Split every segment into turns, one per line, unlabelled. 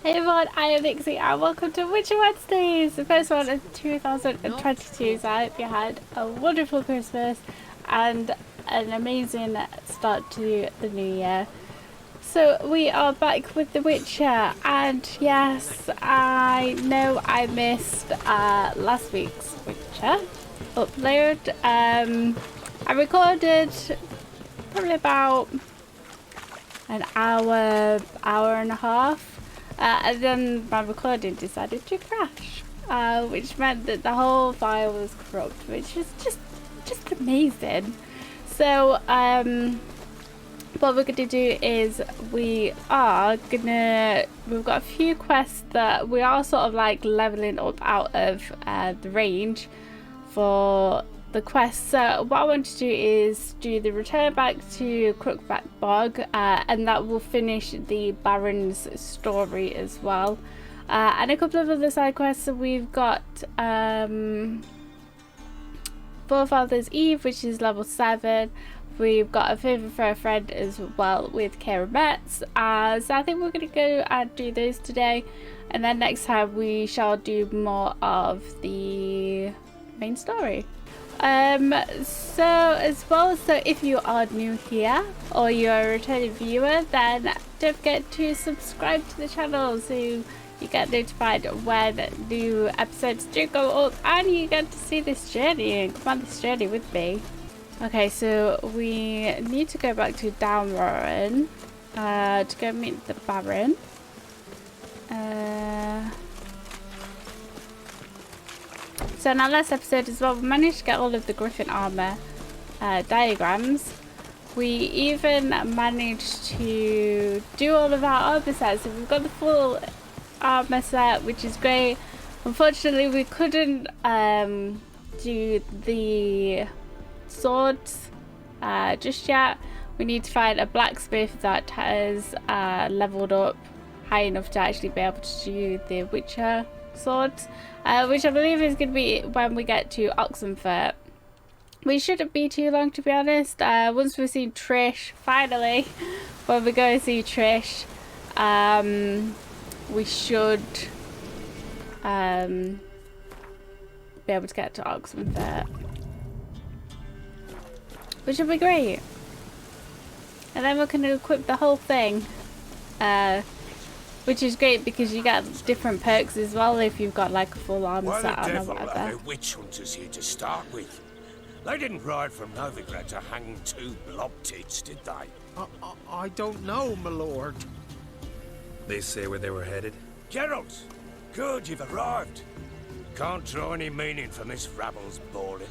Hey everyone, I am Nixie and welcome to Witcher Wednesdays, the first one of 2022. So I hope you had a wonderful Christmas and an amazing start to the new year. So we are back with The Witcher, and yes, I know I missed last week's Witcher upload. I recorded probably about an hour and a half. And then my recording decided to crash, which meant that the whole file was corrupt, which is just amazing. So what we're gonna do is we've got a few quests that we are sort of like leveling up out of the range for the quest. So what I want to do is do the return back to Crookback Bog, and that will finish the Baron's story as well, and a couple of other side quests. So we've got Forefather's Eve, which is level 7. We've got a favour for a friend as well with Kara Metz, so I think we're going to go and do those today, and then next time we shall do more of the main story. So if you are new here or you're a returning viewer, then don't forget to subscribe to the channel so you get notified when new episodes do go up and you get to see this journey and come on this journey with me. Okay, so we need to go back to Downwarren to go meet the Baron. So in our last episode as well, we managed to get all of the Griffin armor diagrams. We even managed to do all of our armor sets. So we've got the full armor set, which is great. Unfortunately, we couldn't do the swords just yet. We need to find a blacksmith that has leveled up high enough to actually be able to do the Witcher swords, which I believe is going to be when we get to Oxenfurt. We shouldn't be too long, to be honest. Once we've seen Trish, finally, when we go and see Trish, we should be able to get to Oxenfurt, which will be great. And then we can equip the whole thing, which is great because you get different perks as well if you've got like a full armor set on or whatever.
Why the devil are there witch hunters here to start with? They didn't ride from Novigrad to hang 2 blob tits, did they?
I don't know, my lord.
They say where they were headed?
Geralt! Good, you've arrived. Can't draw any meaning from this rabble's bawling.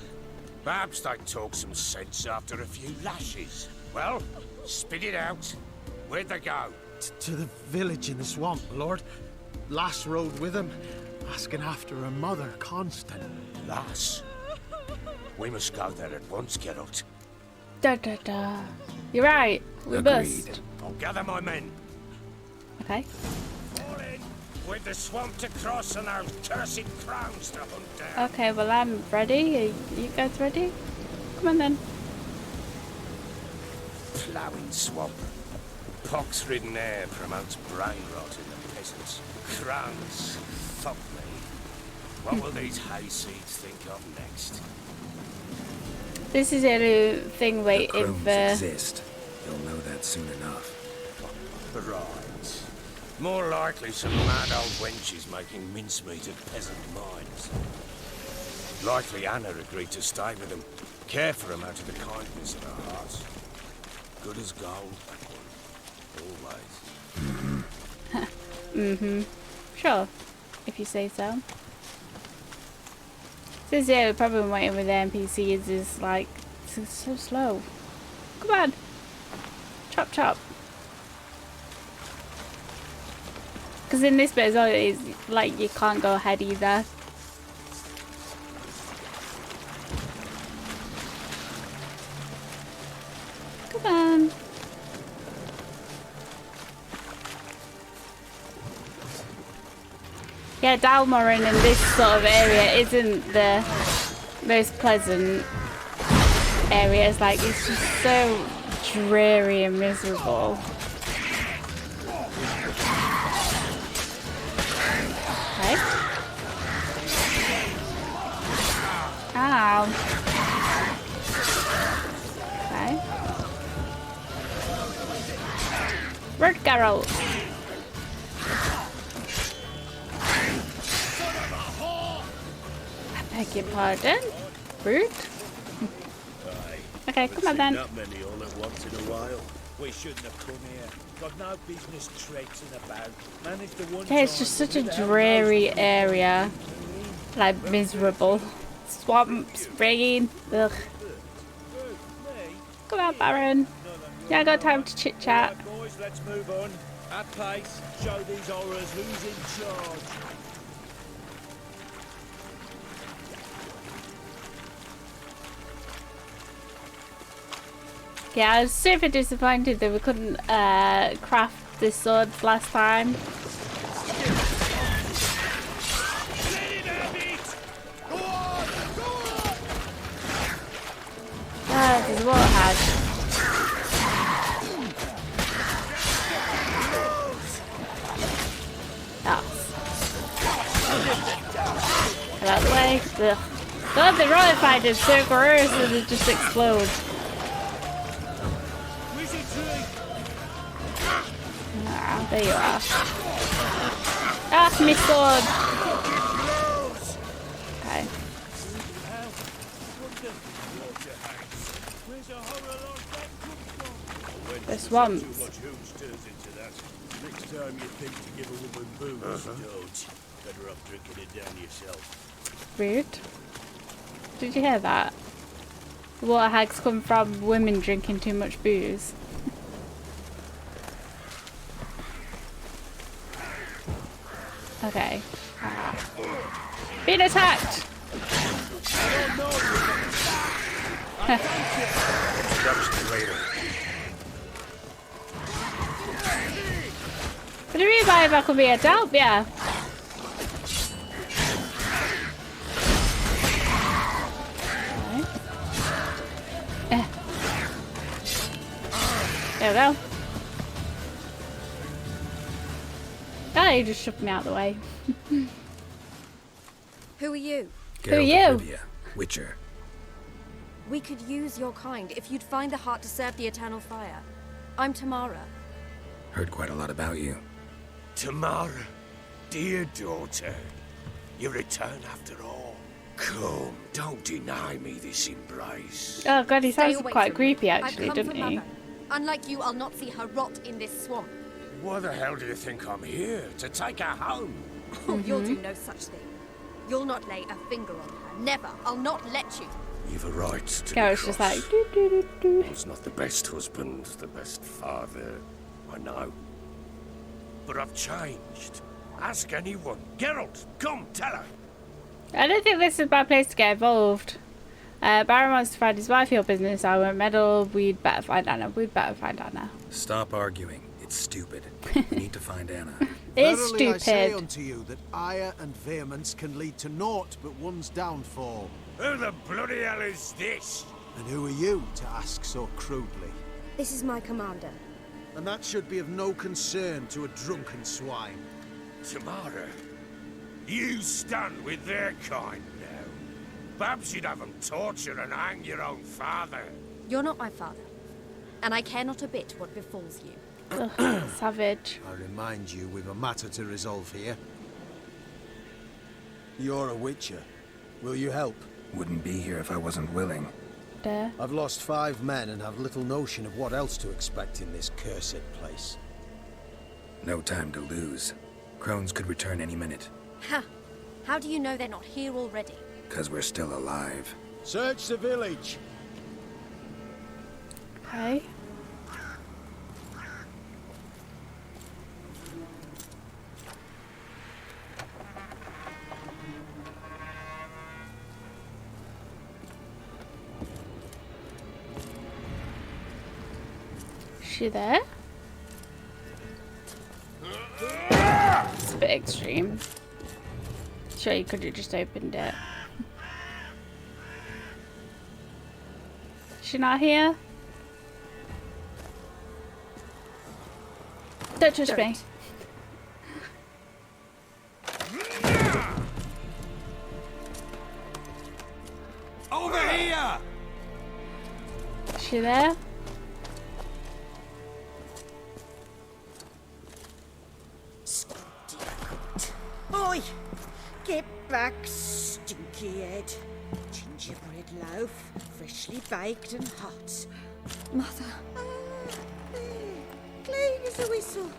Perhaps they'd talk some sense after a few lashes. Well, spit it out. Where'd they go?
To the village in the swamp, my lord. Lass rode with him, asking after her mother, Constant.
Lass? We must go there at once, Geralt.
You're right, we must.
I'll gather my men.
Okay.
Fall in, with the swamp to cross and those cursed crowns to hunt down.
Okay, well I'm ready. Are you guys ready? Come on then.
Ploughing swamp. Pox-ridden air promotes brain rot in the peasants. Crowns, fuck me. What will these hayseeds think of next?
This is a thing waiting
Crones
for.
exist. You'll know that soon enough.
Right. More likely some mad old wenches making mincemeat of peasant minds. Likely Anna agreed to stay with them, care for them out of the kindness of her heart. Good as gold. Always.
Sure, if you say so. Says yeah, the problem waiting with the NPCs is like it's so slow. Come on, chop chop. Because in this bit as well, it's like you can't go ahead either. Come on. Yeah, Dalmorran in this sort of area isn't the most pleasant areas. Like, it's just so dreary and miserable. Geralt. I beg your pardon? Rude? Okay, come on then.
Not many all at once in a while. We shouldn't have come here. Got no business traipsing about. Managed to one
Okay, it's just such a dreary area. Like, miserable. Swamps, rain, ugh. Come on, Baron. Yeah, I got time to chit chat.
Right, boys, let's move on. At pace, show these horrors who's in charge.
Yeah, I was super disappointed that we couldn't craft this sword last time. Ah, there's a warthog. Get out of the way. Ugh. God, the roller fighters so gross and they just explode. Ah, there you are. Ah, my sword. Okay. The swamps.
Next time you think to give a woman booze, don't. Better off drinking it down yourself.
Rude. Did you hear that? The water hags come from women drinking too much booze. Okay. Being attacked! What do you mean by if I could be a help? Yeah. There we go. Oh, you just shoved me out of the way.
Who are you?
Who are
Geralt
you?
of Rivia, Witcher.
We could use your kind if you'd find the heart to serve the Eternal Fire. I'm Tamara.
Heard quite a lot about you.
Tamara, dear daughter, you return after all. Come, don't deny me this embrace.
Oh god, he
Stay
sounds
away
quite
from
creepy
me.
actually,
I've come
doesn't
from
he?
Mother. Unlike you, I'll not see her rot in this swamp.
Why the hell do you think I'm here? To take her home?
Oh, you'll do no such thing. You'll not lay a finger on her. Never. I'll not let you.
You've a right to
Garrett's
be
just
cross.
like doo doo doo doo.
I was not the best husband, the best father, I know. But I've changed. Ask anyone. Geralt, come, tell her.
I don't think this is my place to get involved. Baron wants to find his wife, your business. I won't meddle. We'd better find Anna. We'd better find Anna.
Stop arguing. It's stupid. We need to find Anna.
It's
Verily I say
stupid.
unto you that ire and vehemence can lead to naught but one's downfall.
Who the bloody hell is this?
And who are you to ask so crudely?
This is my commander.
And that should be of no concern to a drunken swine.
Tamara, you stand with their kind now. Perhaps you'd have them torture and hang your own father.
You're not my father. And I care not a bit what befalls you.
Ugh, savage.
I remind you, we've a matter to resolve here. You're a witcher. Will you help?
Wouldn't be here if I wasn't willing.
Duh.
I've lost 5 men and have little notion of what else to expect in this cursed place.
No time to lose. Crones could return any minute.
Ha! How do you know they're not here already?
'Cause we're still alive.
Search the village!
Okay. Is she there? It's a bit extreme. Sure, you could have just opened it. Is she not here? Don't touch me.
Over here!
Is she there?
Oi! Get back, stinky head. Gingerbread loaf, freshly baked and hot.
Mother.
Clean as a whistle,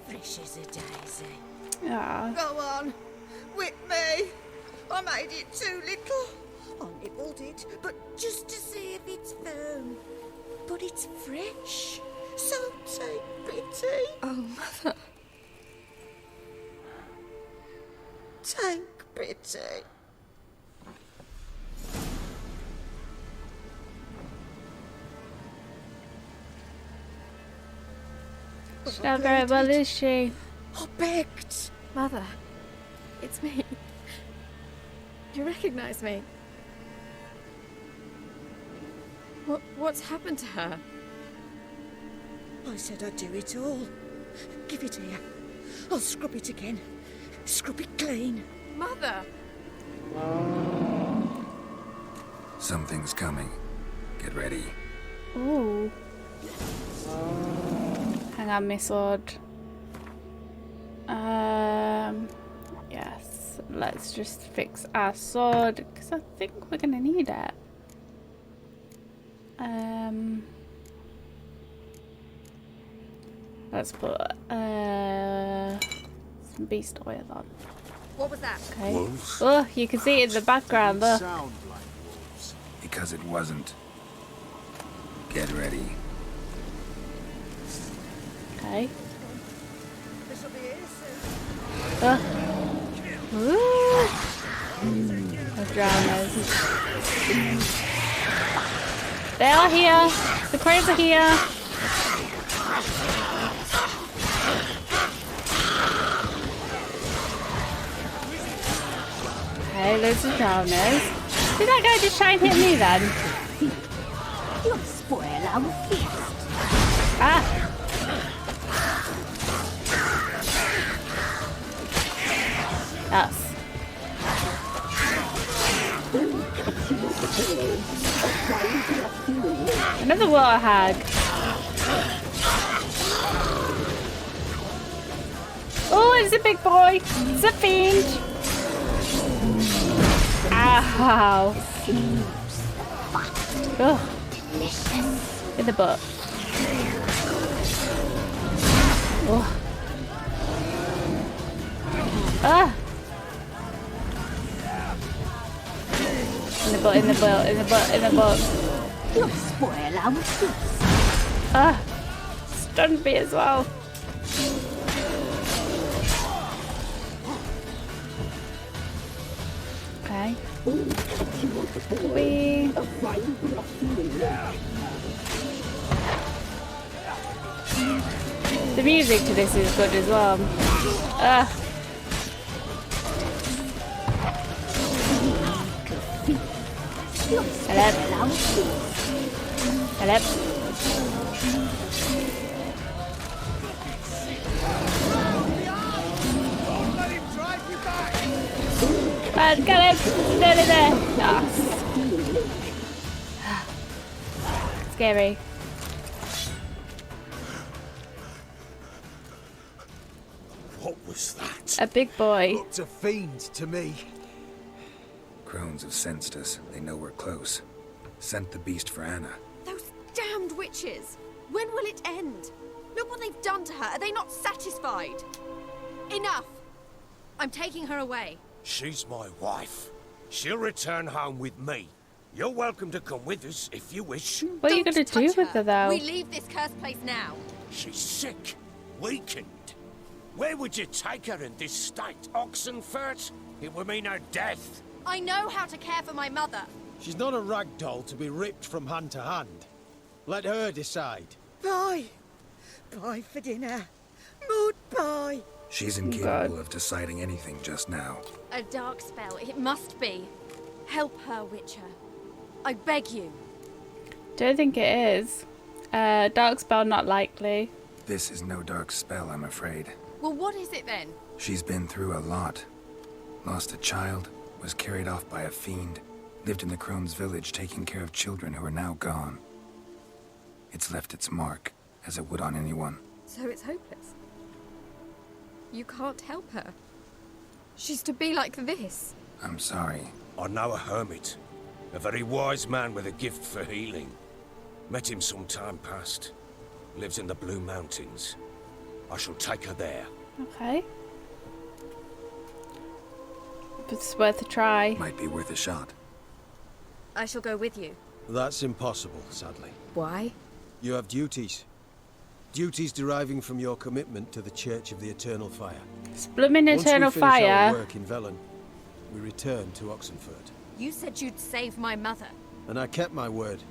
fresh as a daisy.
Yeah.
Go on, whip me. I made it too little. I nibbled it, but just to see if it's firm. But it's fresh, so take pity.
Oh, Mother.
Take pity.
She's not very well, is she?
I begged.
Mother. It's me. You recognize me? What's happened to her?
I said I'd do it all. Give it here. I'll scrub it again. Scrub it clean.
Mother!
Something's coming. Get ready.
Ooh. Hang on, my sword. Yes. Let's just fix our sword, because I think we're gonna need it. Let's put some beast oil on.
What was that?
Okay.
Wolves?
Oh, you can see it in the background. Look.
Sound like wolves.
Because it wasn't. Get ready.
Okay.
This'll be here soon.
Ooh. The drowners. They are here. The crows are here. Okay, loads of drowners. Did that guy just try and hit me then?
You'll spoil our feast.
Ah! Yes. Another water hag. Oh, it's a big boy. It's a fiend. Ow. Oh. In the butt. Oh. Ah. In the butt, in the butt, in the butt, in the butt.
You'll spoil our feast.
Ah. Stunned me as well. Okay. Wee. The music to this is good as well. Hello. Hello.
Let him drive you back!
Get him! Nearly there. Yes. Scary.
What was that?
A big boy.
Looked a fiend to me.
Crones have sensed us. They know we're close. Sent the beast for Anna.
Those damned witches! When will it end? Look what they've done to her. Are they not satisfied? Enough! I'm taking her away.
She's my wife. She'll return home with me. You're welcome to come with us if you wish.
What are you
Don't
gonna do
touch
with her though?
We leave this cursed place now.
She's sick, weakened. Where would you take her in this state? Oxenfurt? It would mean her death.
I know how to care for my mother.
She's not a rag doll to be ripped from hand to hand. Let her decide.
Bye. Bye for dinner. Mood pie.
She's incapable of deciding anything just now.
A dark spell. It must be. Help her, Witcher. I beg you.
Don't think it is. Dark spell not likely.
This is no dark spell, I'm afraid.
Well, what is it then?
She's been through a lot. Lost a child, was carried off by a fiend, lived in the Crone's village taking care of children who are now gone. It's left its mark, as it would on anyone.
So it's hopeless. You can't help her. She's to be like this.
I'm sorry.
I know a hermit. A very wise man with a gift for healing. Met him some time past. Lives in the Blue Mountains. I shall take her there.
Okay. It's worth a try.
Might be worth a shot.
I shall go with you.
That's impossible, sadly.
Why?
You have duties. Duties deriving from your commitment to the Church of the Eternal Fire.
It's blooming eternal
Once we finish
fire.
our work in Velen, we return to Oxenford.
You said you'd save my mother.
And I kept my word.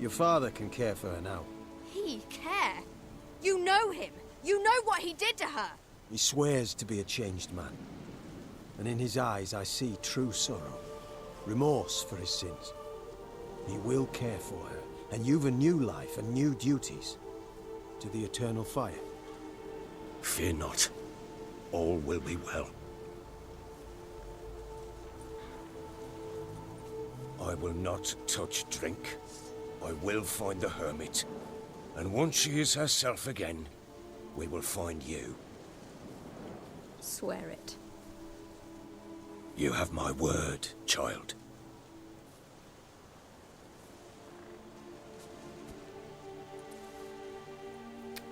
Your father can care for her now.
He care? You know him. You know what he did to her.
He swears to be a changed man. And in his eyes I see true sorrow. Remorse for his sins. He will care for her. And you've a new life and new duties. To the Eternal Fire.
Fear not. All will be well. I will not touch drink. I will find the hermit. And once she is herself again, we will find you.
Swear it.
You have my word, child.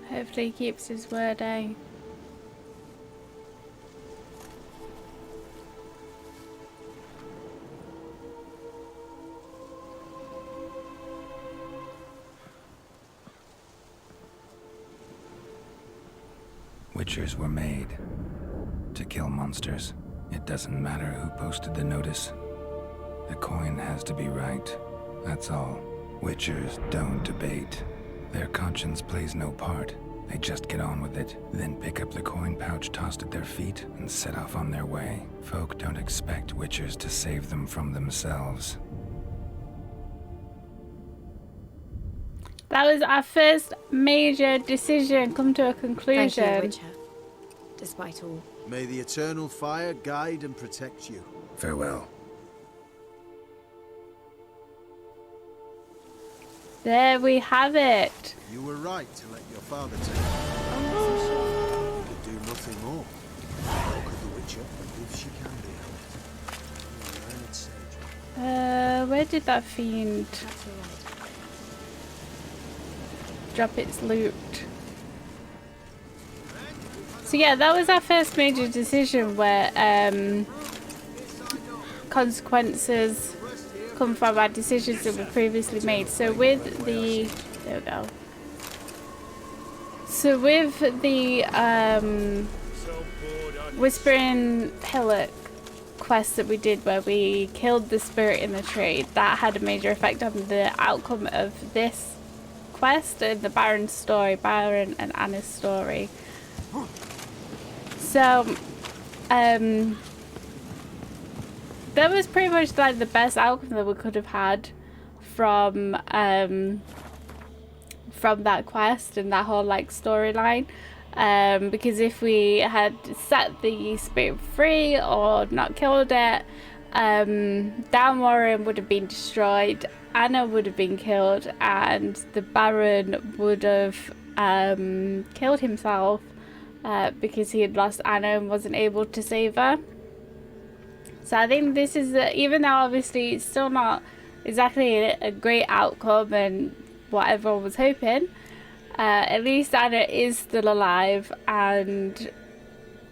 Hopefully he keeps his word, eh?
Witchers were made to kill monsters. It doesn't matter who posted the notice. The coin has to be right. That's all. Witchers don't debate. Their conscience plays no part. They just get on with it, then pick up the coin pouch tossed at their feet and set off on their way. Folk don't expect witchers to save them from themselves.
That was our first major decision come to a conclusion.
Thank you, Witcher. Despite all.
May the Eternal Fire guide and protect you.
Farewell.
There we have it.
You were right to let your father take you. You could do nothing more. How could the Witcher, if she can be helped? Learned sage.
Where did that fiend
That's all right.
drop its loot? So yeah, that was our first major decision where consequences come from our decisions that were previously made. So with the, there we go. So with the Whispering Hillock quest that we did where we killed the spirit in the tree, that had a major effect on the outcome of this quest and the Baron's story, Baron and Anna's story. So, that was pretty much like the best outcome that we could have had from that quest and that whole like storyline. Because if we had set the spirit free or not killed it, Downwarren would have been destroyed, Anna would have been killed, and the Baron would have killed himself because he had lost Anna and wasn't able to save her. So I think this is, even though obviously it's still not exactly a great outcome and what everyone was hoping, at least Anna is still alive, and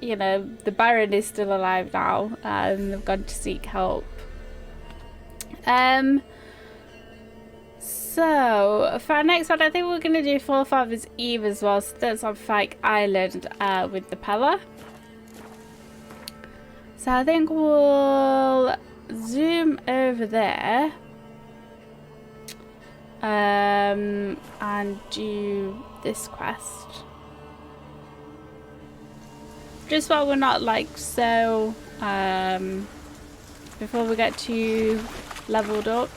you know, the Baron is still alive now, and they've gone to seek help. So for our next one, I think we're going to do Forefather's Eve as well. So that's on Fyke Island with the Pella. So I think we'll zoom over there and do this quest. Just while we're not like so before we get too leveled up.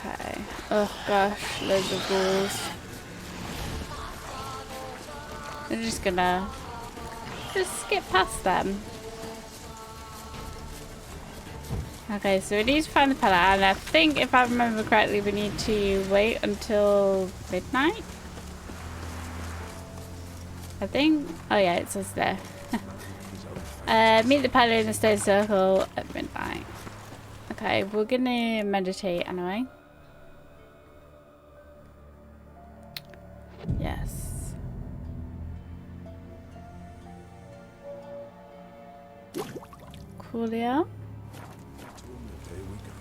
Okay. Oh gosh, loads of ghouls. I'm just gonna skip past them. Okay, so we need to find the Pella, and I think if I remember correctly we need to wait until midnight. I think. Oh yeah, it says there. Meet the paddler in the stone circle at midnight. Okay, we're gonna meditate anyway. Yes. Coolio.
Here we go.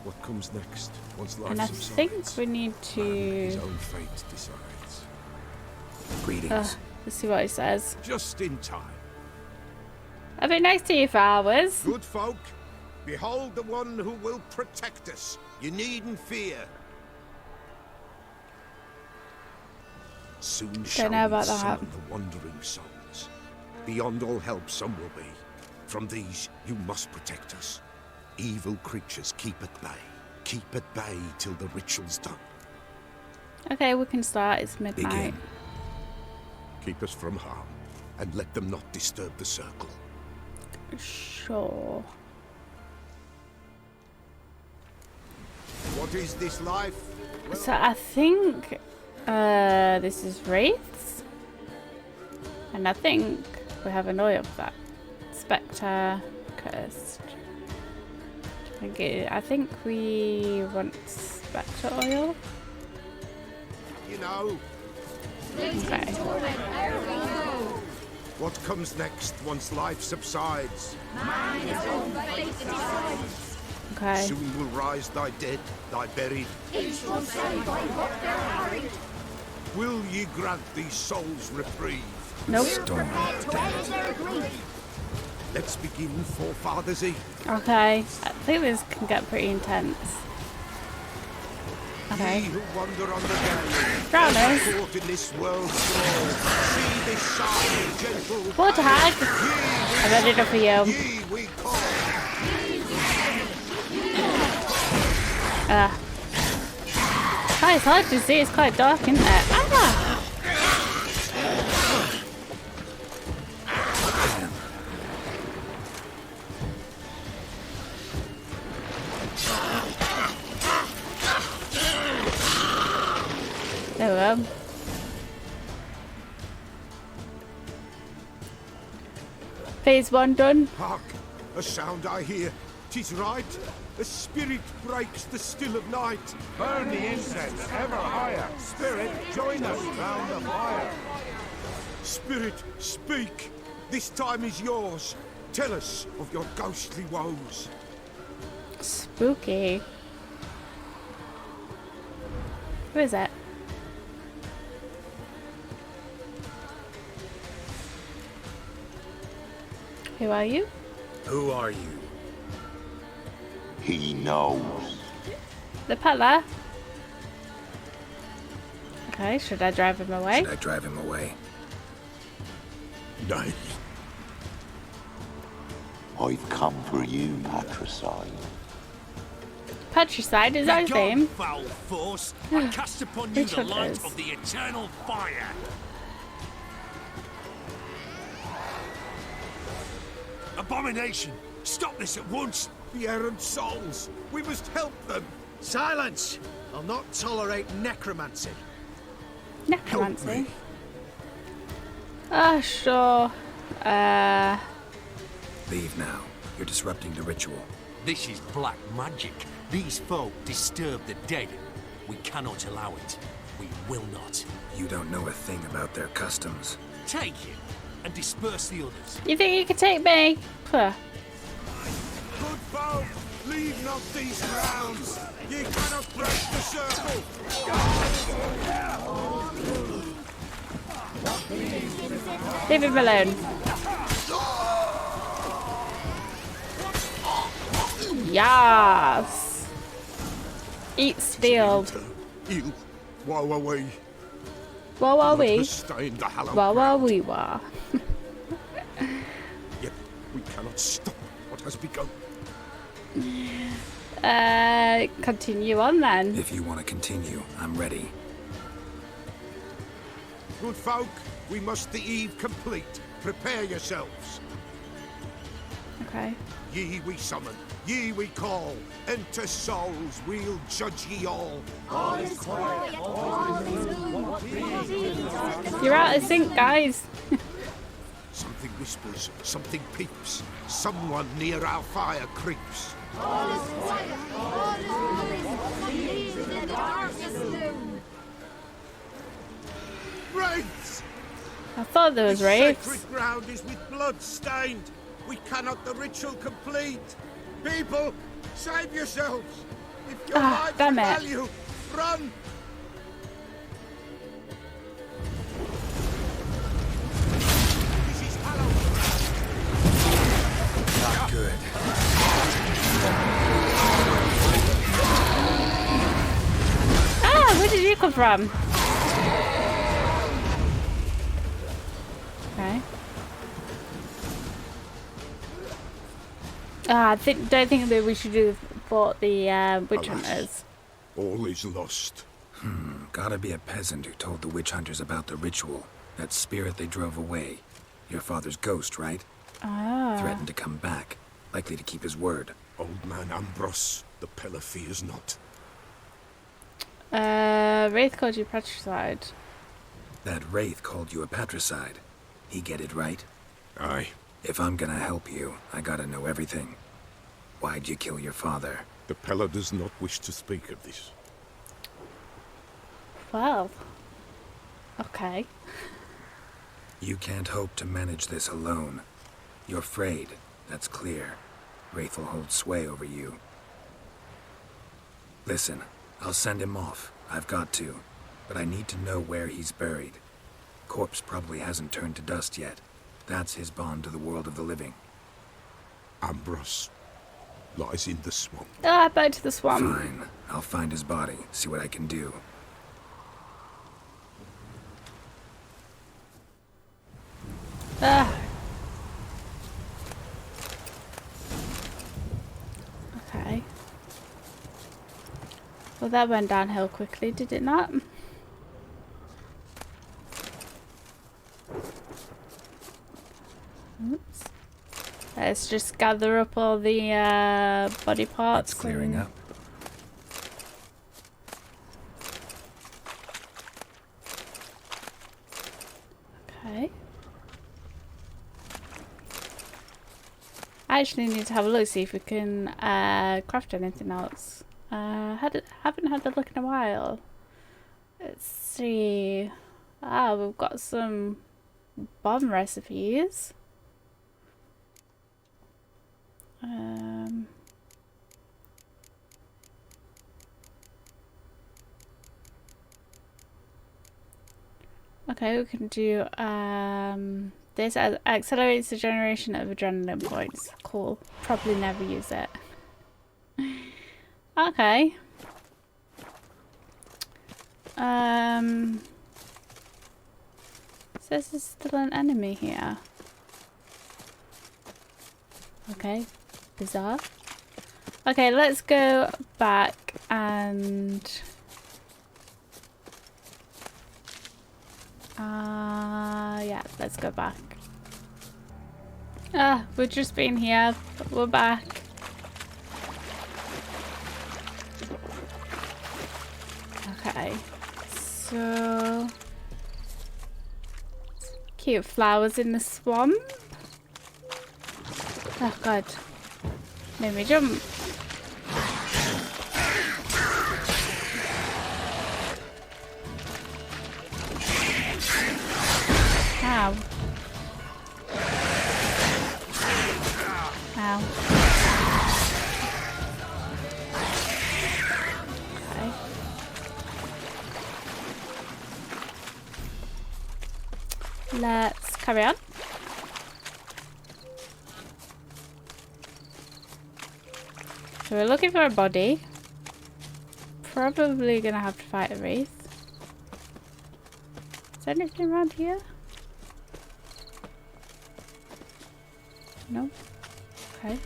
What comes next? Once life
And I
subsides,
think we need
his
to.
own fate decides.
Greetings.
Let's see what it says.
Just in time.
I've been next to you for hours.
Good folk, behold the one who will protect us. You needn't fear. Soon shall
know
we
about that.
summon the wandering souls. Beyond all help some will be. From these you must protect us. Evil creatures keep at bay. Keep at bay till the ritual's done.
Okay, we can start. It's midnight.
Begin.
Keep us from harm, and let them not disturb the circle.
Sure.
What is this life?
So I think this is wraiths, and I think we have an oil for that. Spectre, cursed. I think we want spectre oil.
You know,
Okay.
what comes next once life subsides?
Okay.
Soon will rise thy dead, thy buried. Will ye grant these souls reprieve?
Nope.
Storm.
Let's begin, forefathers Eve.
Okay. I think this can get pretty intense.
Ye
Okay.
who wander on the gallery,
Drowners.
caught in this world's thrall, see this shy, gentle
Water hag.
Ye
I'm ready for you.
Ye we call.
Oh, it's hard to see. It's quite dark, isn't it? Ah! There we go. Phase 1 done.
Hark, a sound I hear. 'Tis right. A spirit breaks the still of night. Burn the incense ever higher. Spirit, join us round the fire. Spirit, speak. This time is yours. Tell us of your ghostly woes.
Spooky. Who is that? Who are you?
Who are you?
He knows.
The Pella. Okay, should I drive him away?
Should I drive him away?
Nay.
I've come for you, Patricide.
Patricide is our name.
Foul force! I cast upon you
Which
the
one
light
is?
of the eternal fire! Abomination! Stop this at once!
The errant souls. We must help them.
Silence! I'll not tolerate necromancy.
Necromancy. Ah, sure.
Leave now. You're disrupting the ritual.
This is black magic. These folk disturb the dead. We cannot allow it. We will not.
You don't know a thing about their customs.
Take it and disperse the others.
You think you can take me? Puh.
Good folk, leave not these grounds. Ye cannot break the circle.
Leave him alone. Yes. Eat steel.
You, woe away.
Wah wah wee.
Sustain the hallowed
Wah wah
ground.
wee wah.
Yet we cannot stop what has begun.
Continue on then.
If you want to continue, I'm ready.
Good folk, we must the eve complete. Prepare yourselves.
Okay.
Ye we summon, ye we call. Enter souls, we'll judge ye all.
You're out of sync, guys.
Something whispers, something peeps. Someone near our fire creeps. Wraiths!
I thought there was
This
wraiths.
sacred ground is with blood stained. We cannot the ritual complete. People, save yourselves. If your lives
damn it.
value, run. This is hallowed.
Not good.
Ah, where did you come from? Okay. Don't think that we should do for the witch hunters.
All is lost.
Gotta be a peasant who told the witch hunters about the ritual. That spirit they drove away. Your father's ghost, right?
Ah.
Threatened to come back. Likely to keep his word.
Old man Ambros, the pillar fears not.
Wraith called you patricide.
That wraith called you a patricide. He get it right?
Aye.
If I'm gonna help you, I gotta know everything. Why'd you kill your father?
The Pella does not wish to speak of this.
Well. Okay.
You can't hope to manage this alone. You're afraid, that's clear. Wraith will hold sway over you. Listen, I'll send him off. I've got to. But I need to know where he's buried. Corpse probably hasn't turned to dust yet. That's his bond to the world of the living.
Ambros lies in the swamp.
Ah, back to the swamp.
Fine. I'll find his body, see what I can do.
Ah. Okay. Well, that went downhill quickly, did it not? Oops. Let's just gather up all the body parts.
It's clearing up.
Okay. I actually need to have a look, see if we can craft anything else. Haven't had a look in a while. Let's see. Ah, we've got some bomb recipes. Okay, we can do this accelerates the generation of adrenaline points. Cool. Probably never use it. Okay. Says there's still an enemy here. Okay. Bizarre. Okay, let's go back and yeah, let's go back. Ah, we've just been here, but we're back. Okay, so cute flowers in the swamp. Oh god, made me jump. Ow. Ow. Okay. Let's carry on. So we're looking for a body. Probably gonna have to fight a wraith. Is there anything around here? No. Okay.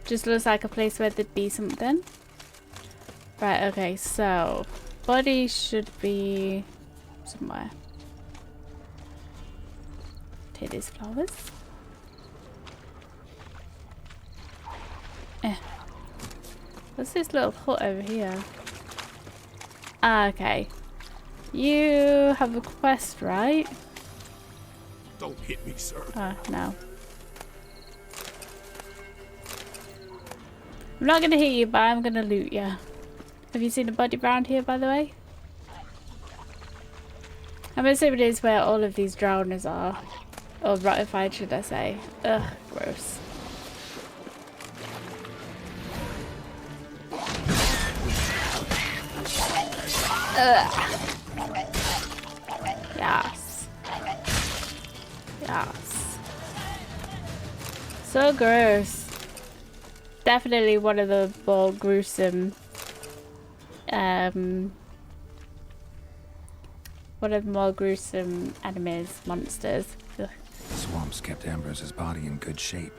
Just looks like a place where there'd be something. Right, okay, so body should be somewhere. Take these flowers. What's this little hut over here? Ah, okay. You also have a quest, right?
Don't hit me, sir.
No. I'm not gonna hit you, but I'm gonna loot you. Have you seen a body around here, by the way? I'm assuming it is where all of these drowners are. Or ratified, should I say. Ugh, gross. Ugh. Yes. Yes. So gross. Definitely one of the more gruesome enemies, monsters. Ugh.
Swamps kept Ambrose's body in good shape.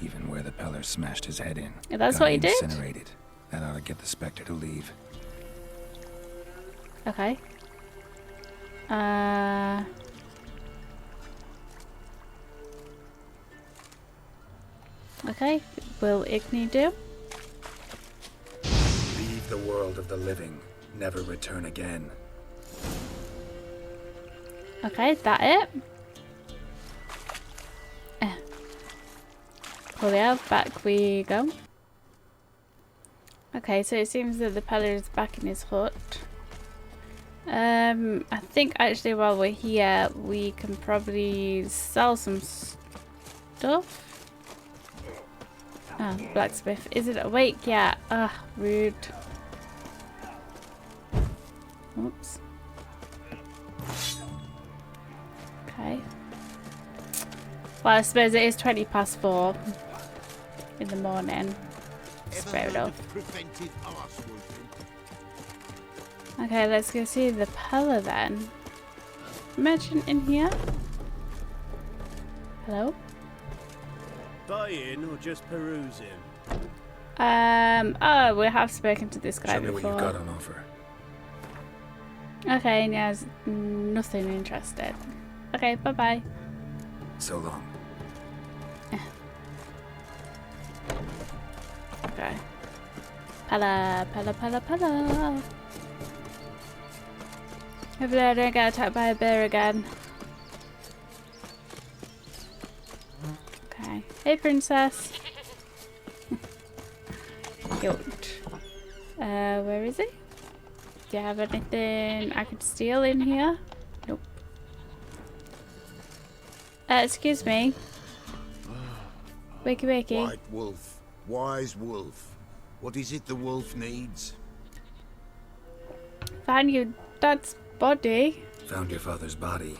Even where the Peller smashed his head in.
Yeah, that's what he did?
Incinerated. That ought to get the Spectre to leave.
Okay. Okay, will Igni do?
Leave the world of the living. Never return again.
Okay, that it? Pull the elf back we go. Okay, so it seems that the Peller is back in his hut. I think actually while we're here we can probably sell some stuff. Oh, blacksmith. Is it awake yet? Ah, rude. Oops. Okay. Well, I suppose it is 20 past 4 in the morning. Fair enough. Okay, let's go see the Peller then. Merchant in here? Hello?
Buying or just perusing?
Oh, we have spoken to this guy
Show me
before.
what you've got on offer.
Okay, and he has nothing interested. Okay, bye-bye.
So long.
Okay. Peller, Peller, Peller, Peller. Hopefully I don't get attacked by a bear again. Okay. Hey, princess. Cute. Where is he? Do you have anything I could steal in here? Nope. Excuse me. Wakey wakey.
White wolf, wise wolf. What is it the wolf needs?
Found your dad's body.
Found your father's body.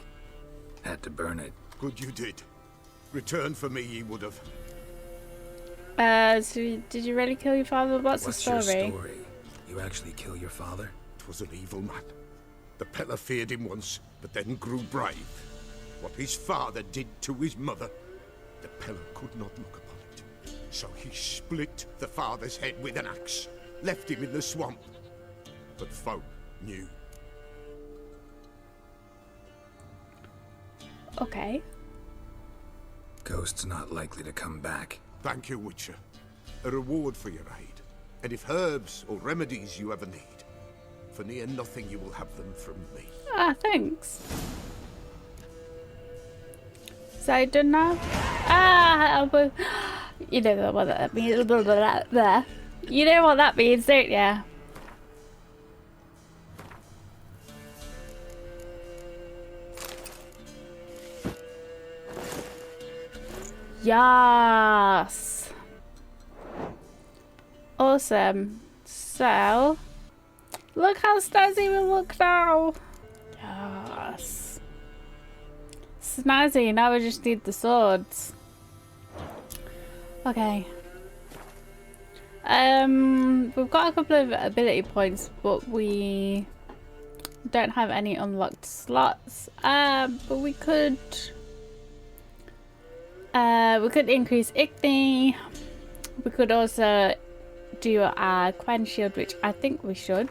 Had to burn it.
Good you did. Return for me ye would have.
So did you really kill your father? What's the story?
Your story? You actually kill your father?
'Twas an evil man. The Peller feared him once, but then grew brave. What his father did to his mother, the Peller could not look upon it. So he split the father's head with an axe, left him in the swamp. But folk knew.
Okay.
Ghost's not likely to come back.
Thank you, Witcher. A reward for your aid. And if herbs or remedies you ever need, for near nothing you will have them from me.
Ah, thanks. So I done now? Ah, you know what that means. You know what that means, don't you? Yes. Awesome. So, look how snazzy we look now. Yes. Snazzy. Now we just need the swords. Okay. We've got a couple of ability points, but we don't have any unlocked slots. But we could increase Igni. We could also do our Quen shield, which I think we should.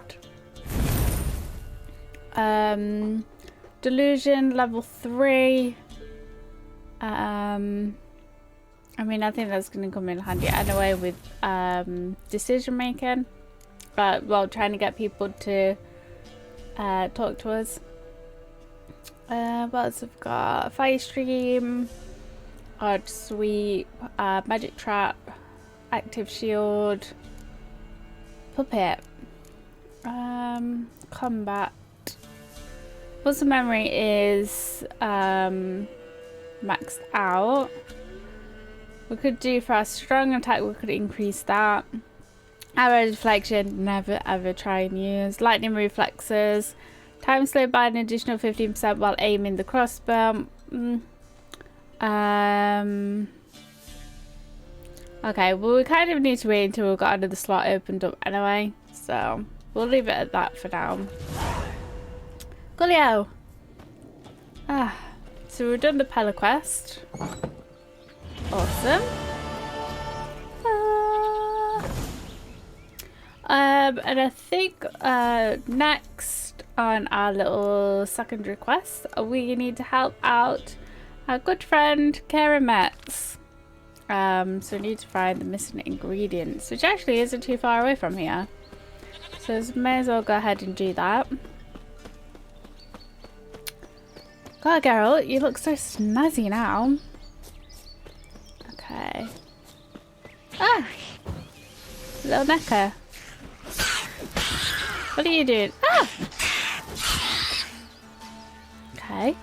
Delusion level 3. I mean, I think that's going to come in handy anyway with decision making. Well, trying to get people to talk to us. What else have we got? Fire stream, odd sweep, magic trap, active shield, puppet, combat. Muscle memory is maxed out. We could do for our strong attack, we could increase that. Arrow deflection, never ever try and use. Lightning reflexes, time slowed by an additional 15% while aiming the crossbow. Okay, well we kind of need to wait until we've got another slot opened up anyway, so we'll leave it at that for now. Coolio! So we've done the Pella quest. Awesome. And I think next on our little secondary quest, we need to help out our good friend Kara Metz. So we need to find the missing ingredients, which actually isn't too far away from here. So may as well go ahead and do that. God, Geralt, you look so snazzy now. Okay. Ah! Little Necker. What are you doing? Ah! Okay.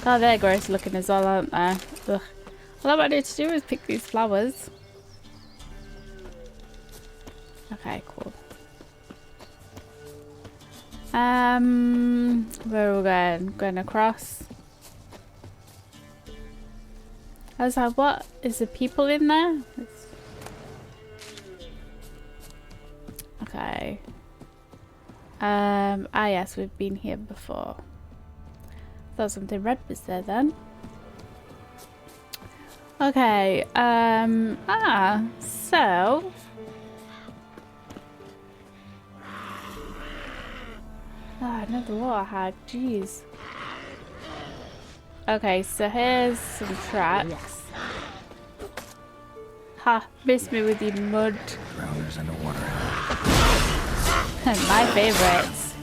Oh, they're gross looking as well, aren't they? Ugh. All I need to do is pick these flowers. Okay, cool. Where are we going? Going across. I was like, what? Is there people in there? Okay. Yes, we've been here before. Thought something red was there then. Okay, so another water hag, jeez. Okay, so here's some tracks. Ha, missed me with your mud.
Drowners and a water hag.
My favorites.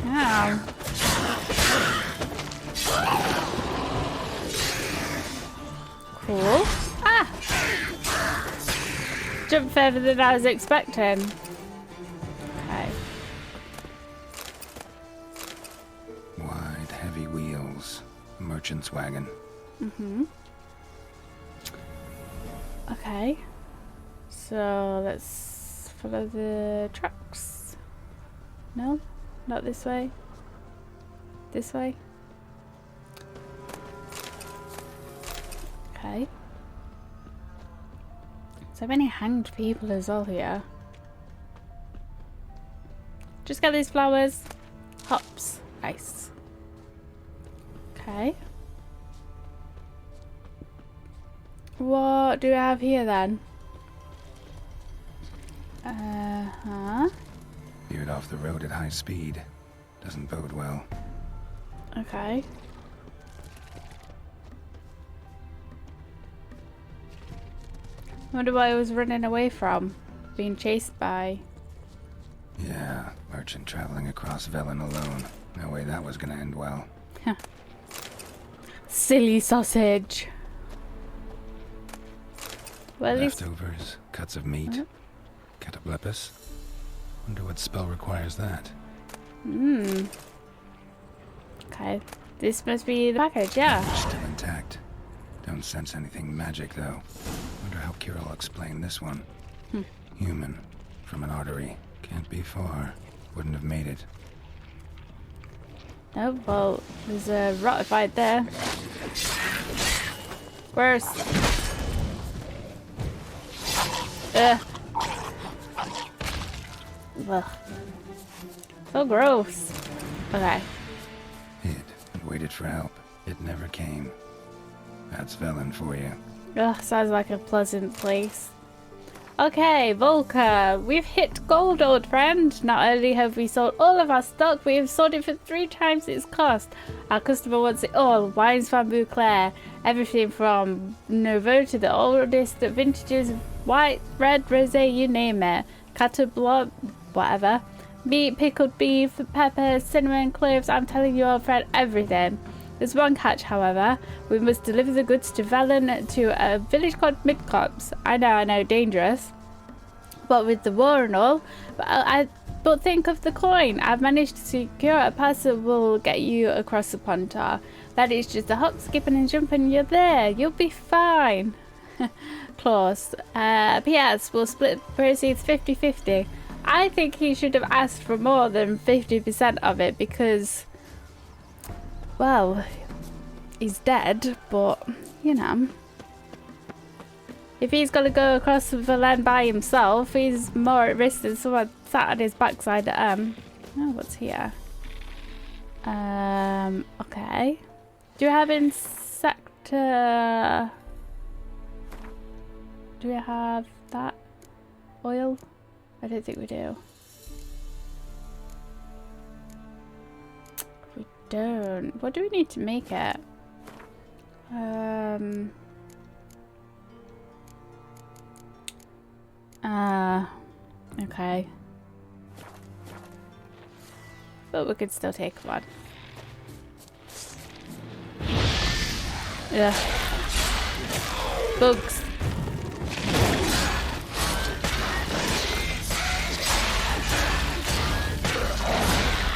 Ow. Cool. Ah! Jumped further than I was expecting. Okay.
Wide, heavy wheels. Merchant's wagon.
Okay. So let's follow the tracks. No? Not this way. This way. Okay. So many hanged people as well here. Just get these flowers. Hops. Nice. Okay. What do we have here then?
Veered off the road at high speed. Doesn't bode well.
Okay. Wonder what I was running away from. Being chased by.
Yeah, merchant traveling across Velen alone. No way that was gonna end well.
Silly sausage. Well,
Leftovers, cuts of meat. Catoblepis. Wonder what spell requires that.
Okay. This must be the package, yeah.
Still intact. Don't sense anything magic though. Wonder how Kira will explain this one. Human. From an artery. Can't be far. Wouldn't have made it.
Oh, well, there's a rotified there. Worse. Ugh. Ugh. So gross. Okay.
Hid and waited for help. It never came. That's Velen for you.
Ugh, sounds like a pleasant place. Okay, Volker, we've hit gold, old friend. Not only have we sold all of our stock, we have sold it for 3 times its cost. Our customer wants it all. Wines from Beauclair. Everything from Nouveau to the oldest vintages of white, red, rosé, you name it. Catablob, whatever. Meat, pickled beef, pepper, cinnamon, cloves. I'm telling you, old friend, everything. There's one catch, however. We must deliver the goods to Velen to a village called Midcopse. I know, dangerous. But with the war and all, but think of the coin. I've managed to secure a pass that will get you across the Pontar. That is just a hop, skipping and jumping. You're there. You'll be fine. Clause. P.S. We'll split proceeds 50-50. I think he should have asked for more than 50% of it because, well, he's dead, but, you know. If he's got to go across the land by himself, he's more at risk than someone sat on his backside at oh, what's here? Okay. Do you have insecta? Do we have that oil? I don't think we do. We don't. What do we need to make it? Okay. But we could still take one. Yeah. Bugs.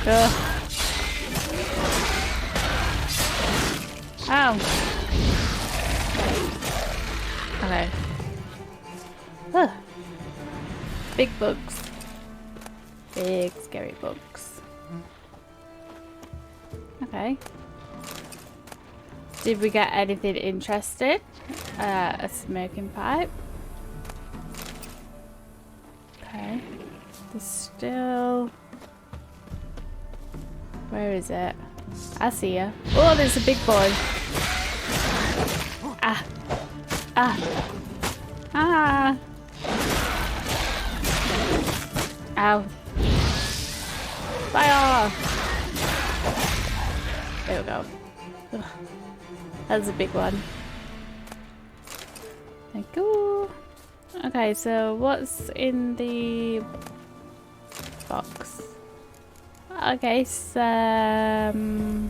Ugh. Ow. Okay. Ugh. Big bugs. Big scary bugs. Okay. Did we get anything interesting? A smoking pipe. Okay. There's still... Where is it? I see ya. Oh, there's a big boy. Ah. Ah. Ah. Ow. Fire! There we go. Ugh. That's a big one. Thank you. Okay, so what's in the box? Okay, saddle.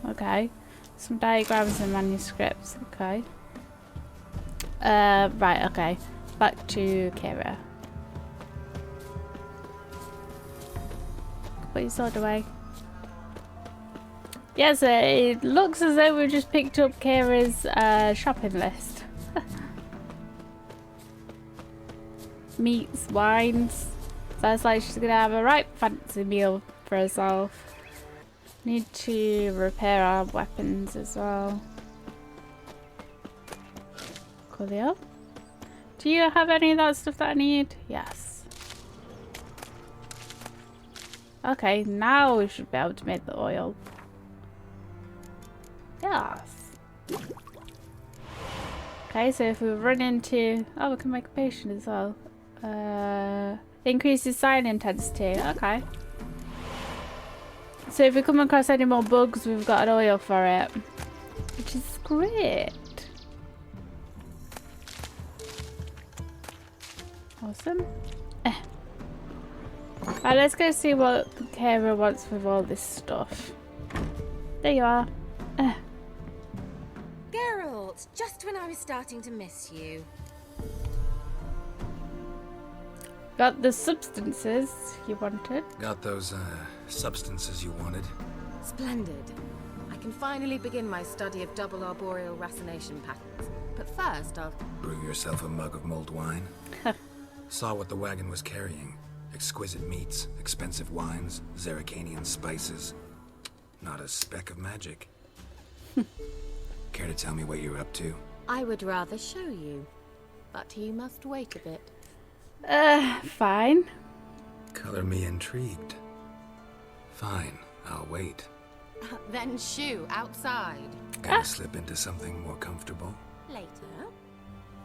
Okay. Some diagrams and manuscripts. Okay. Right, okay. Back to Kira. Put your sword away. Yes, it looks as though we just picked up Kira's shopping list. Meats, wines. Sounds like she's gonna have a right fancy meal for herself. Need to repair our weapons as well. Coolio. Do you have any of that stuff that I need? Yes. Okay, now we should be able to make the oil. Yes. Okay, so if we run into... Oh, we can make a potion as well. Increases sign intensity. Okay. So if we come across any more bugs, we've got an oil for it. Which is great. Awesome. Right, let's go see what Kira wants with all this stuff. There you are.
Geralt, just when I was starting to miss you.
Got the substances you wanted.
Got those, substances you wanted.
Splendid. I can finally begin my study of double arboreal racination patterns. But first, I'll...
Brew yourself a mug of mulled wine. Saw what the wagon was carrying. Exquisite meats, expensive wines, Zerrikanian spices. Not a speck of magic. Care to tell me what you're up to?
I would rather show you. But you must wait a bit.
Fine.
Color me intrigued. Fine, I'll wait.
Then shoo, outside.
Gotta slip into something more comfortable.
Later.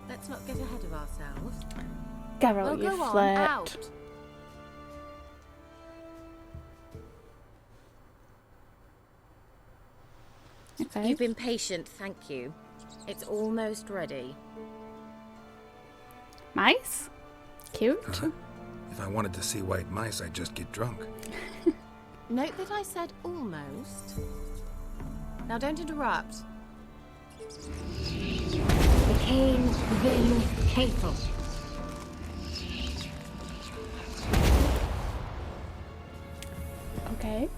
Let's not get ahead of ourselves.
Geralt,
we'll
you
go
flirt.
on, out.
Okay.
You've been patient, thank you. It's almost ready.
Nice. cute.
If I wanted to see white mice, I'd just get drunk.
Note that I said almost. Now don't interrupt.
Became then hateful.
Okay.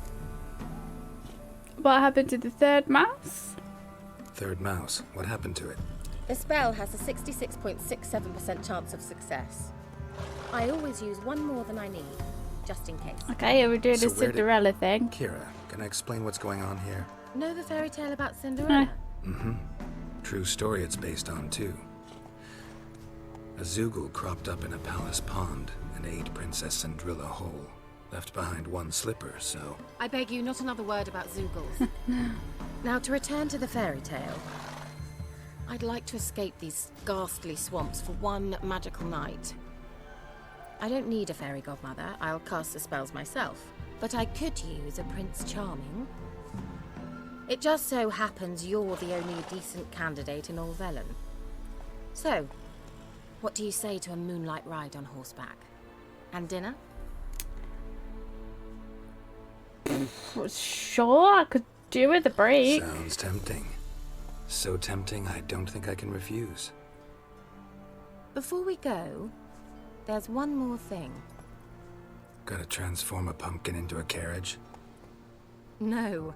What happened to the third mouse?
Third mouse. What happened to it?
The spell has a 66.67% chance of success. I always use one more than I need, just in case.
Okay, we're doing
So
the
where did-
Cinderella thing.
Kira, can I explain what's going on here?
Know the fairy tale about Cinderella?
Mm-hmm. True story it's based on, too. A Zoogle cropped up in a palace pond and ate Princess Cinderella whole. Left behind one slipper, so...
I beg you, not another word about Zoogles. Now, to return to the fairy tale. I'd like to escape these ghastly swamps for one magical night. I don't need a fairy godmother, I'll cast the spells myself. But I could use a Prince Charming. It just so happens you're the only decent candidate in all Velen. So, what do you say to a moonlight ride on horseback? And dinner?
Sure, I could do with a break.
Sounds tempting. So tempting, I don't think I can refuse.
Before we go, there's one more thing.
Gotta transform a pumpkin into a carriage?
No.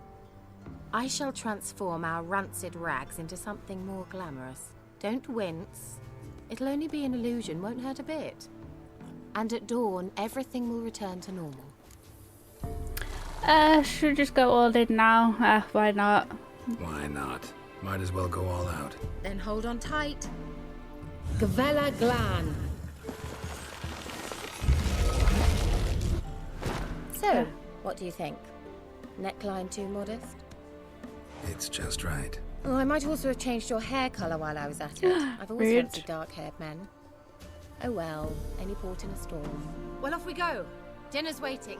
I shall transform our rancid rags into something more glamorous. Don't wince. It'll only be an illusion, won't hurt a bit. And at dawn, everything will return to normal.
Should we just go all in now? Why not?
Why not? Might as well go all out.
Then hold on tight. Gavella Glan. So, what do you think? Neckline too modest?
It's just right.
Oh, I might also have changed your hair colour while I was at it. I've always
Rude.
fancied dark-haired men. Oh well, any port in a storm. Well, off we go. Dinner's waiting.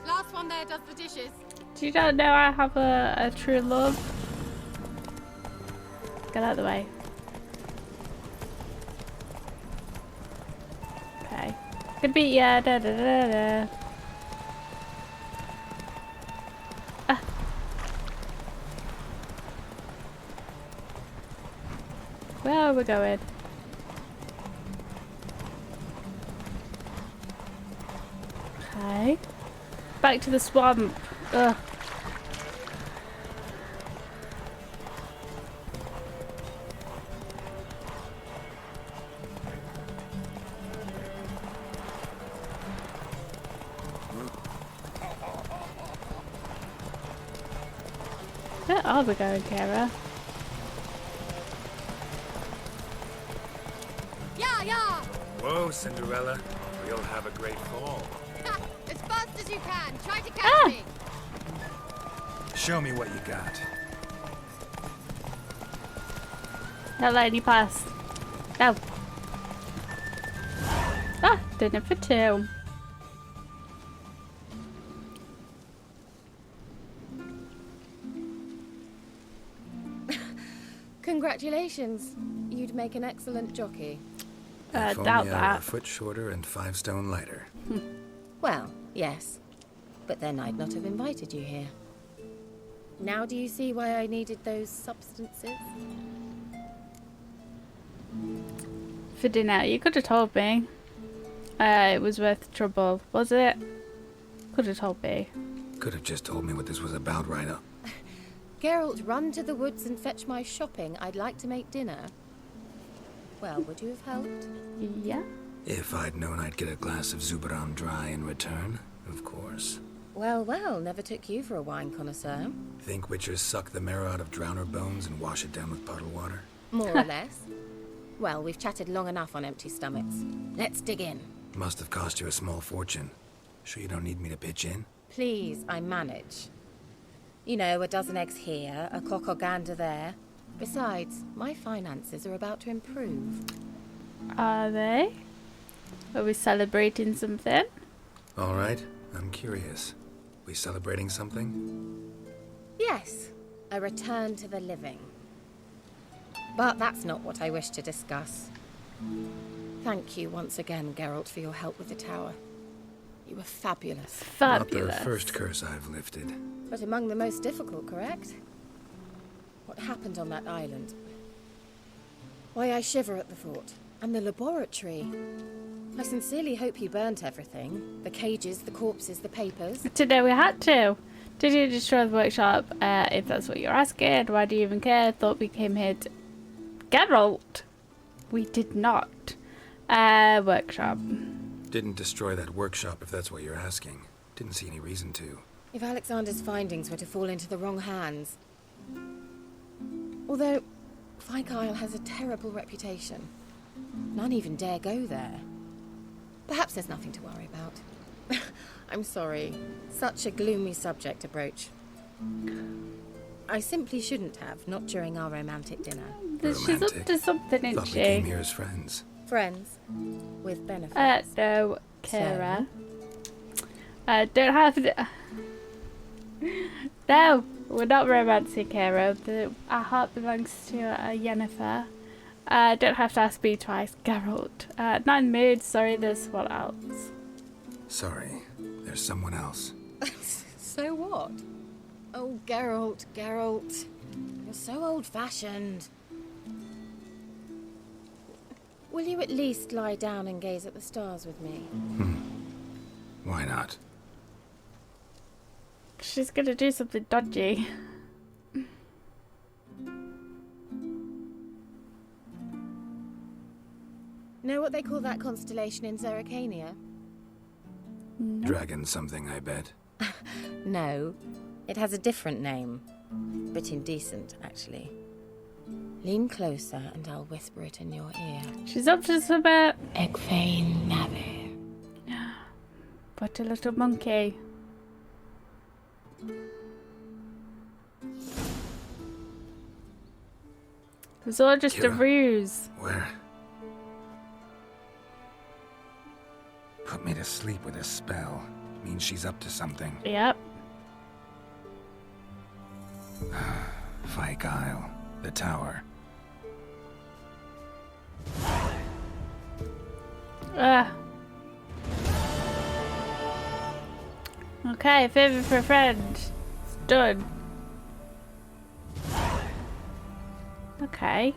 Last one there does the dishes.
Do you not know I have a true love? Get out of the way. Okay. Could be, yeah, da da da da. Ah. Where are we going? Okay. Back to the swamp. Ugh. Where are we going, Kara?
Yeah, yeah!
Whoa, Cinderella. We'll have a great fall.
As fast as you can. Try to catch me.
Show me what you got.
Not letting you pass. Go. Ah, dinner for two.
Congratulations. You'd make an excellent jockey.
If only
Doubt
I were
that.
a foot shorter and 5 stone lighter.
Well, yes. But then I'd not have invited you here. Now do you see why I needed those substances?
For dinner, you could have told me. It was worth trouble, was it? Could have told me.
Could have just told me what this was about right up.
Geralt, run to the woods and fetch my shopping. I'd like to make dinner. Well, would you have helped?
Yeah.
If I'd known I'd get a glass of Zubaram dry in return, of course.
Well, well, never took you for a wine connoisseur.
Think witchers suck the marrow out of drowner bones and wash it down with puddle water?
More or less. Well, we've chatted long enough on empty stomachs. Let's dig in.
Must have cost you a small fortune. Sure you don't need me to pitch in?
Please, I manage. You know, a dozen eggs here, a cock or gander there. Besides, my finances are about to improve.
Are they? Are we celebrating something?
All right, I'm curious. We celebrating something?
Yes, a return to the living. But that's not what I wish to discuss. Thank you once again, Geralt, for your help with the tower. You were fabulous.
Fabulous.
Not the first curse I've lifted.
But among the most difficult, correct? What happened on that island? Why I shiver at the thought. And the laboratory. I sincerely hope you burnt everything. The cages, the corpses, the papers.
Today we had to. Did you destroy the workshop? If that's what you're asking, why do you even care? Thought we came here to... Geralt! We did not. Workshop.
Didn't destroy that workshop if that's what you're asking. Didn't see any reason to.
If Alexander's findings were to fall into the wrong hands... Although, Fyke Isle has a terrible reputation. None even dare go there. Perhaps there's nothing to worry about. I'm sorry. Such a gloomy subject to broach. I simply shouldn't have, not during our romantic dinner.
She's up to something, isn't
Thought
she?
we came here as friends.
Friends. With benefits.
No, Kira. Don't have to... No, we're not romancing, Kira. Our heart belongs to Yennefer. Don't have to ask me twice, Geralt. Not in the mood, sorry, there's what else.
Sorry, there's someone else.
So what? Oh, Geralt, Geralt. You're so old-fashioned. Will you at least lie down and gaze at the stars with me?
Why not?
She's gonna do something dodgy.
Know what they call that constellation in Zerrikania?
No.
Dragon something, I bet.
No. It has a different name. Bit indecent, actually. Lean closer and I'll whisper it in your ear.
She's up to some
Egwene Navi.
What a little monkey. It was all just a
Kira.
ruse.
Where? Put me to sleep with a spell. Means she's up to something.
Yep.
Fyke Isle. The tower.
Okay, favor for a friend. It's done. Okay.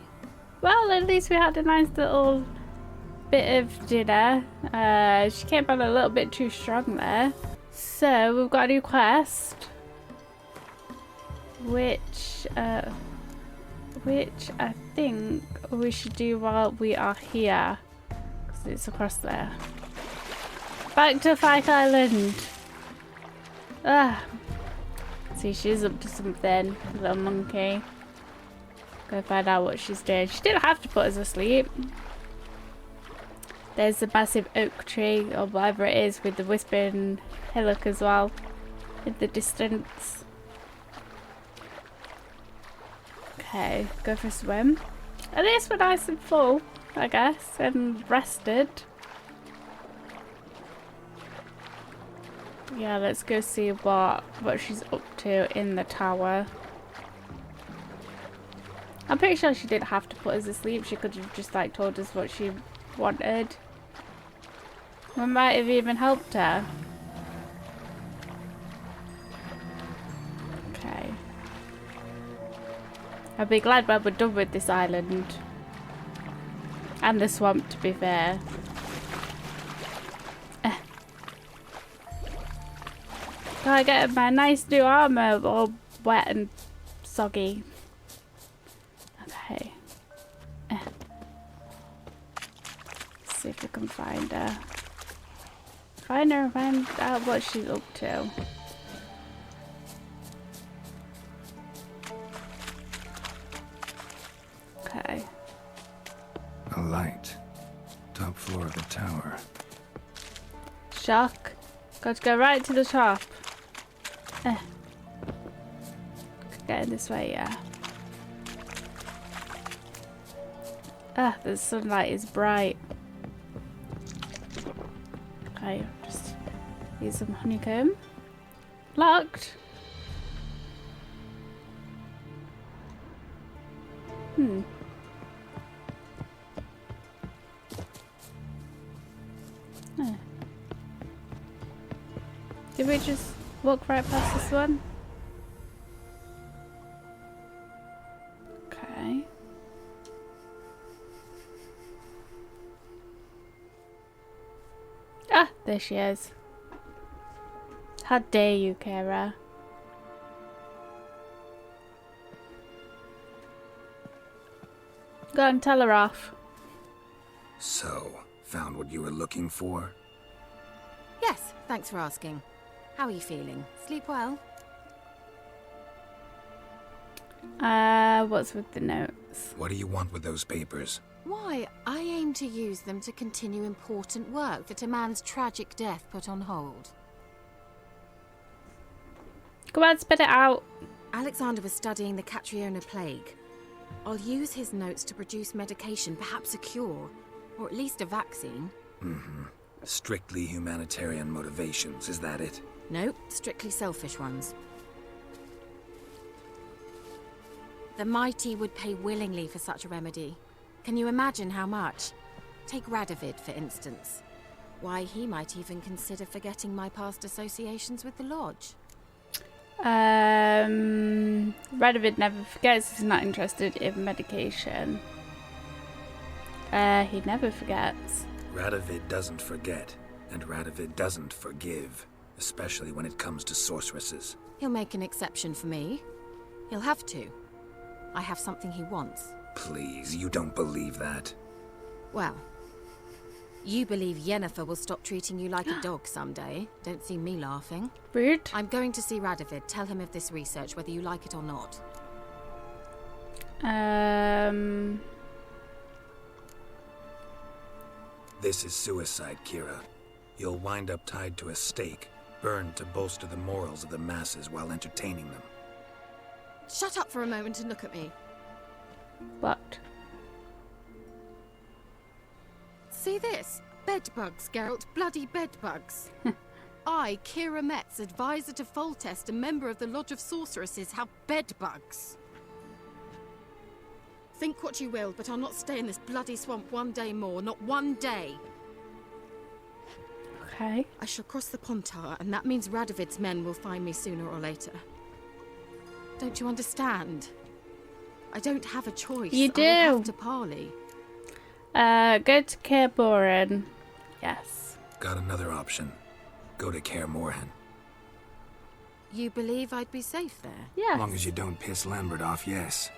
Well, at least we had a nice little bit of dinner. She came on a little bit too strong there. So, we've got a new quest. Which I think we should do while we are here. Because it's across there. Back to Fyke Island. See, she's up to something. Little monkey. Go find out what she's doing. She didn't have to put us asleep. There's a massive oak tree, or whatever it is, with the whispering hillock as well. In the distance. Okay, go for a swim. At least we're nice and full, I guess, and rested. Yeah, let's go see what she's up to in the tower. I'm pretty sure she didn't have to put us asleep. She could have just like told us what she wanted. We might have even helped her. Okay. I'll be glad when we're done with this island. And the swamp, to be fair. I get my nice new armor all wet and soggy. Okay. Let's see if we can find her. Find her and find out what she's up to. Okay.
A light. Top floor of the tower.
Shock. Got to go right to the top. Get in this way, yeah. The sunlight is bright. Okay, just use some honeycomb. Locked. Did we just walk right past this one? Okay. Ah, there she is. How dare you, Kira? Go and tell her off.
So, found what you were looking for?
Yes, thanks for asking. How are you feeling? Sleep well?
What's with the notes?
What do you want with those papers?
Why, I aim to use them to continue important work that a man's tragic death put on hold.
Go on, spit it out.
Alexander was studying the Catriona plague. I'll use his notes to produce medication, perhaps a cure, or at least a vaccine.
Mm-hmm. Strictly humanitarian motivations, is that it?
No, strictly selfish ones. The mighty would pay willingly for such a remedy. Can you imagine how much? Take Radovid, for instance. Why, he might even consider forgetting my past associations with the Lodge.
Radovid never forgets. He's not interested in medication. He never forgets.
Radovid doesn't forget, and Radovid doesn't forgive, especially when it comes to sorceresses.
He'll make an exception for me. He'll have to. I have something he wants.
Please, you don't believe that.
Well, you believe Yennefer will stop treating you like a dog someday. Don't see me laughing.
Rude.
I'm going to see Radovid. Tell him of this research, whether you like it or not.
This is suicide, Kira. You'll wind up tied to a stake, burned to bolster the morals of the masses while entertaining them.
Shut up for a moment and look at me.
What?
See this? Bedbugs, Geralt. Bloody bedbugs. I, Kira Metz, advisor to Foltest, a member of the Lodge of Sorceresses, have bedbugs. Think what you will, but I'll not stay in this bloody swamp one day more. Not one day.
Okay.
I shall cross the Pontar, and that means Radovid's men will find me sooner or later. Don't you understand? I don't have a choice.
You do.
I will have to parley.
Go to Kaer Morhen. Yes.
Got another option. Go to Kaer Morhen.
You believe I'd be safe there?
Yes.
As long as you don't piss Lambert off, yes.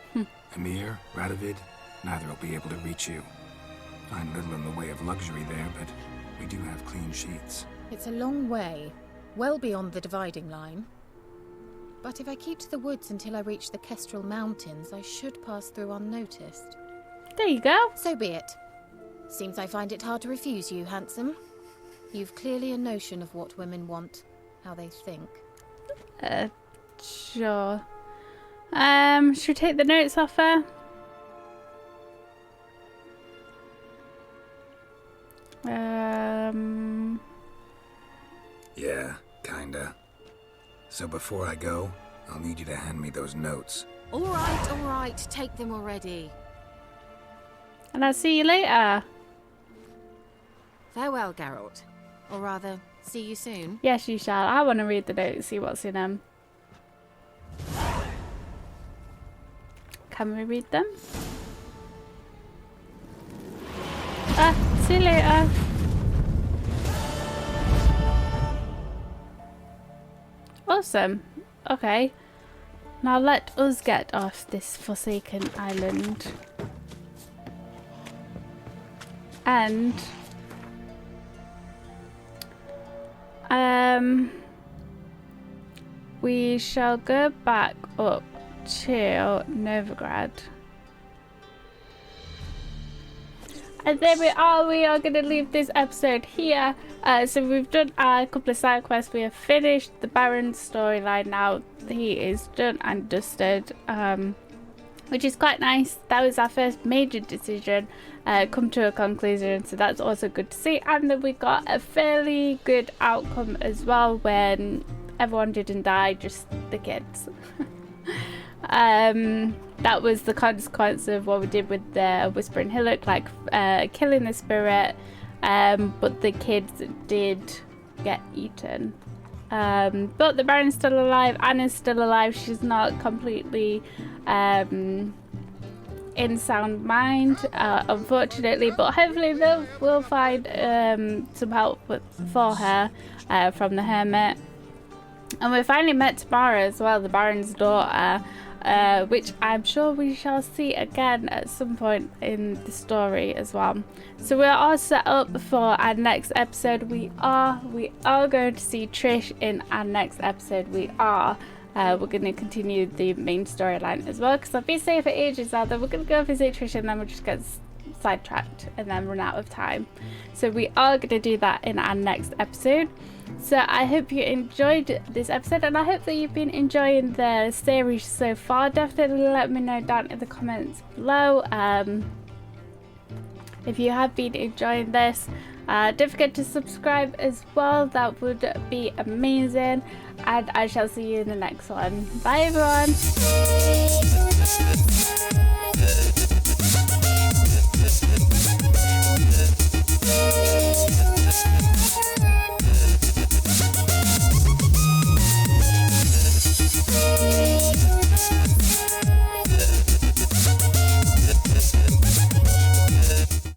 Emhyr, Radovid, neither will be able to reach you. Find little in the way of luxury there, but we do have clean sheets.
It's a long way, well beyond the dividing line. But if I keep to the woods until I reach the Kestrel Mountains, I should pass through unnoticed.
There you go.
So be it. Seems I find it hard to refuse you, handsome. You've clearly a notion of what women want, how they think.
Sure. Should we take the notes off her?
Yeah, kinda. So before I go, I'll need you to hand me those notes.
All right, take them already.
And I'll see you later.
Farewell, Geralt. Or rather, see you soon.
Yes, you shall. I want to read the notes, see what's in them. Can we read them? See you later. Awesome. Okay. Now let us get off this forsaken island. And we shall go back up to Novigrad. And there we are. We are going to leave this episode here. So we've done a couple of side quests. We have finished the Baron's storyline now. He is done and dusted, which is quite nice. That was our first major decision come to a conclusion, so that's also good to see. And then we got a fairly good outcome as well when everyone didn't die, just the kids. That was the consequence of what we did with the Whispering Hillock, like killing the spirit, but the kids did get eaten. But the Baron's still alive. Anna's still alive. She's not completely in sound mind, unfortunately, but hopefully we'll find some help for her from the Hermit. And we finally met Tamara as well, the Baron's daughter, which I'm sure we shall see again at some point in the story as well. So we're all set up for our next episode. We are going to see Trish in our next episode. We're going to continue the main storyline as well, because I've been saying for ages now that we're going to go visit Trish and then we'll just get sidetracked and then run out of time. So we are going to do that in our next episode. So I hope you enjoyed this episode, and I hope that you've been enjoying the series so far. Definitely let me know down in the comments below if you have been enjoying this. Don't forget to subscribe as well, that would be amazing, and I shall see you in the next one. Bye everyone.